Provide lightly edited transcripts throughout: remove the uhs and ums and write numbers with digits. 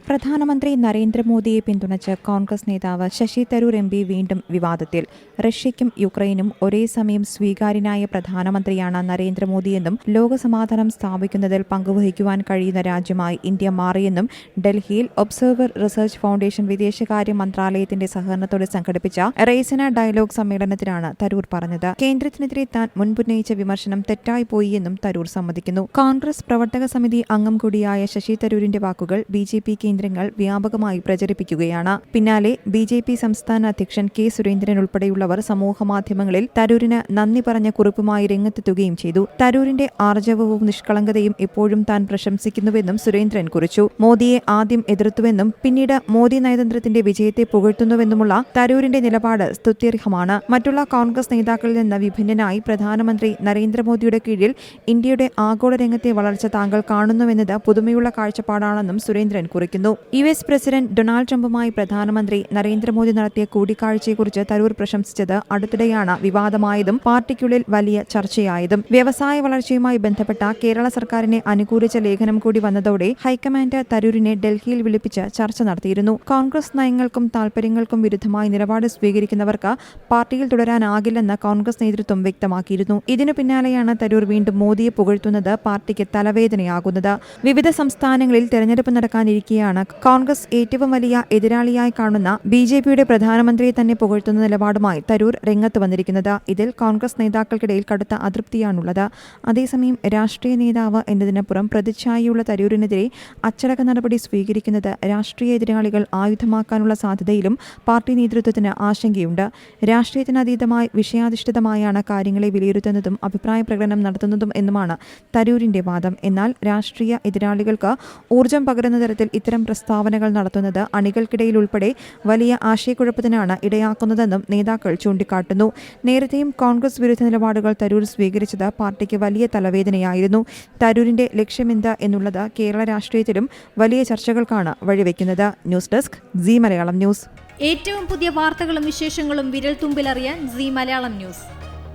പ്രധാനമന്ത്രി നരേന്ദ്രമോദിയെ പിന്തുണച്ച് കോൺഗ്രസ് നേതാവ് ശശി തരൂർ എം പി വീണ്ടും വിവാദത്തിൽ. റഷ്യയ്ക്കും യുക്രൈനും ഒരേ സമയം സ്വീകാര്യനായ പ്രധാനമന്ത്രിയാണ് നരേന്ദ്രമോദിയെന്നും ലോകസമാധാനം സ്ഥാപിക്കുന്നതിൽ പങ്കുവഹിക്കുവാൻ കഴിയുന്ന രാജ്യമായി ഇന്ത്യ മാറിയെന്നും ഡൽഹിയിൽ ഒബ്സർവർ റിസർച്ച് ഫൗണ്ടേഷൻ വിദേശകാര്യ മന്ത്രാലയത്തിന്റെ സഹകരണത്തോടെ സംഘടിപ്പിച്ച റെയ്സിന ഡയലോഗ് സമ്മേളനത്തിലാണ് തരൂർ പറഞ്ഞത്. കേന്ദ്രത്തിനെതിരെ താൻ മുൻപുന്നയിച്ച വിമർശനം തെറ്റായിപ്പോയി എന്നും തരൂർ സമ്മതിക്കുന്നു. കോൺഗ്രസ് പ്രവർത്തക സമിതി അംഗം കൂടിയായ ശശി തരൂരിന്റെ വാക്കുകൾ ബി.ജെ.പി. കേന്ദ്രങ്ങൾ വ്യാപകമായി പ്രചരിപ്പിക്കുകയാണ്. പിന്നാലെ ബി.ജെ.പി. സംസ്ഥാന അധ്യക്ഷൻ കെ. സുരേന്ദ്രൻ ഉൾപ്പെടെയുള്ളവർ സമൂഹമാധ്യമങ്ങളിൽ തരൂരിന് നന്ദി പറഞ്ഞ കുറിപ്പുമായി രംഗത്തെത്തുകയും ചെയ്തു. തരൂരിന്റെ ആർജവവും നിഷ്കളങ്കതയും എപ്പോഴും താൻ പ്രശംസിക്കുന്നുവെന്നും സുരേന്ദ്രൻ കുറിച്ചു. മോദിയെ ആദ്യം എതിർത്തുവെന്നും പിന്നീട് മോദി നയതന്ത്രത്തിന്റെ വിജയത്തെ പുകഴ്ത്തുന്നുവെന്നുമുള്ള തരൂരിന്റെ നിലപാട് സ്തുത്യർഹമാണ്. മറ്റുള്ള കോൺഗ്രസ് നേതാക്കളിൽ നിന്ന് വിഭിന്നനായി പ്രധാനമന്ത്രി നരേന്ദ്രമോദിയുടെ കീഴിൽ ഇന്ത്യയുടെ ആഗോള രംഗത്തെ വളർച്ച താങ്കൾ കാണുന്നുവെന്നത് പുതുമയുള്ള കാഴ്ചപ്പാടാണെന്നും സുരേന്ദ്രൻ കുറിക്കുന്നു. യു.എസ്. പ്രസിഡന്റ് ഡൊണാൾഡ് ട്രംപുമായി പ്രധാനമന്ത്രി നരേന്ദ്രമോദി നടത്തിയ കൂടിക്കാഴ്ചയെക്കുറിച്ച് തരൂർ പ്രശംസിച്ചത് അടുത്തിടെയാണ് വിവാദമായതും പാർട്ടിക്കുള്ളിൽ വലിയ ചർച്ചയായതും. വ്യവസായ വളർച്ചയുമായി ബന്ധപ്പെട്ട കേരള സർക്കാരിനെ അനുകൂലിച്ച ലേഖനം കൂടി വന്നതോടെ ഹൈക്കമാൻഡ് തരൂരിനെ ഡൽഹിയിൽ വിളിപ്പിച്ച് ചർച്ച നടത്തിയിരുന്നു. കോൺഗ്രസ് നയങ്ങൾക്കും താൽപര്യങ്ങൾക്കും വിരുദ്ധമായി നിലപാട് സ്വീകരിക്കുന്നവർക്ക് പാർട്ടിയിൽ തുടരാനാകില്ലെന്ന് കോൺഗ്രസ് നേതൃത്വം വ്യക്തമാക്കിയിരുന്നു. ഇതിനു പിന്നാലെയാണ് തരൂർ വീണ്ടും മോദിയെ പുകഴ്ത്തുന്നത് പാർട്ടിക്ക് തലവേദനയാകുന്നത്. വിവിധ സംസ്ഥാനങ്ങളിൽ തെരഞ്ഞെടുപ്പ് നടക്കാനിരിക്കെയാണ് കോൺഗ്രസ് ഏറ്റവും വലിയ എതിരാളിയായി കാണുന്ന ബി.ജെ.പിയുടെ പ്രധാനമന്ത്രിയെ തന്നെ പുകഴ്ത്തുന്ന നിലപാടുമായി തരൂർ രംഗത്ത് വന്നിരിക്കുന്നത്. ഇതിൽ കോൺഗ്രസ് നേതാക്കൾക്കിടയിൽ കടുത്ത അതൃപ്തിയാണുള്ളത്. അതേസമയം രാഷ്ട്രീയ നേതാവ് എന്നതിനപ്പുറം പ്രതിച്ഛായയുള്ള തരൂരിനെതിരെ അച്ചടക്ക നടപടി സ്വീകരിക്കുന്നത് രാഷ്ട്രീയ എതിരാളികൾ ആയുധമാക്കാനുള്ള സാധ്യതയിലും പാർട്ടി നേതൃത്വത്തിന് ആശങ്കയുണ്ട്. രാഷ്ട്രീയത്തിനതീതമായി വിഷയാധിഷ്ഠിതമായാണ് കാര്യങ്ങളെ വിലയിരുത്തുന്നതും അഭിപ്രായ പ്രകടനം നടത്തുന്നതും എന്നുമാണ് തരൂരിന്റെ വാദം. എന്നാൽ രാഷ്ട്രീയ എതിരാളികൾക്ക് ഊർജ്ജം പകരുന്ന തരത്തിൽ ഇത്തരം പ്രസ്താവനകൾ നടത്തുന്നത് അണികൾക്കിടയിൽ ഉൾപ്പെടെ വലിയ ആശയക്കുഴപ്പത്തിനാണ് ഇടയാക്കുന്നതെന്നും നേതാക്കൾ ചൂണ്ടിക്കാട്ടുന്നു. നേരത്തെയും കോൺഗ്രസ് വിരുദ്ധ നിലപാടുകൾ തരൂർ സ്വീകരിച്ചത് പാർട്ടിക്ക് വലിയ തലവേദനയായിരുന്നു. തരൂരിന്റെ ലക്ഷ്യമെന്ത് എന്നുള്ളത് കേരള രാഷ്ട്രീയത്തിലും വലിയ ചർച്ചകൾക്കാണ് വഴിവെക്കുന്നത്. News desk Zee Malayalam news. ഏറ്റവും പുതിയ വാർത്തകളും വിശേഷങ്ങളും വിരൽ തുമ്പിലറിയാൻ സീ മലയാളം ന്യൂസ്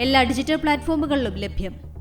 എല്ലാ ഡിജിറ്റൽ പ്ലാറ്റ്ഫോമുകളിലും ലഭ്യം.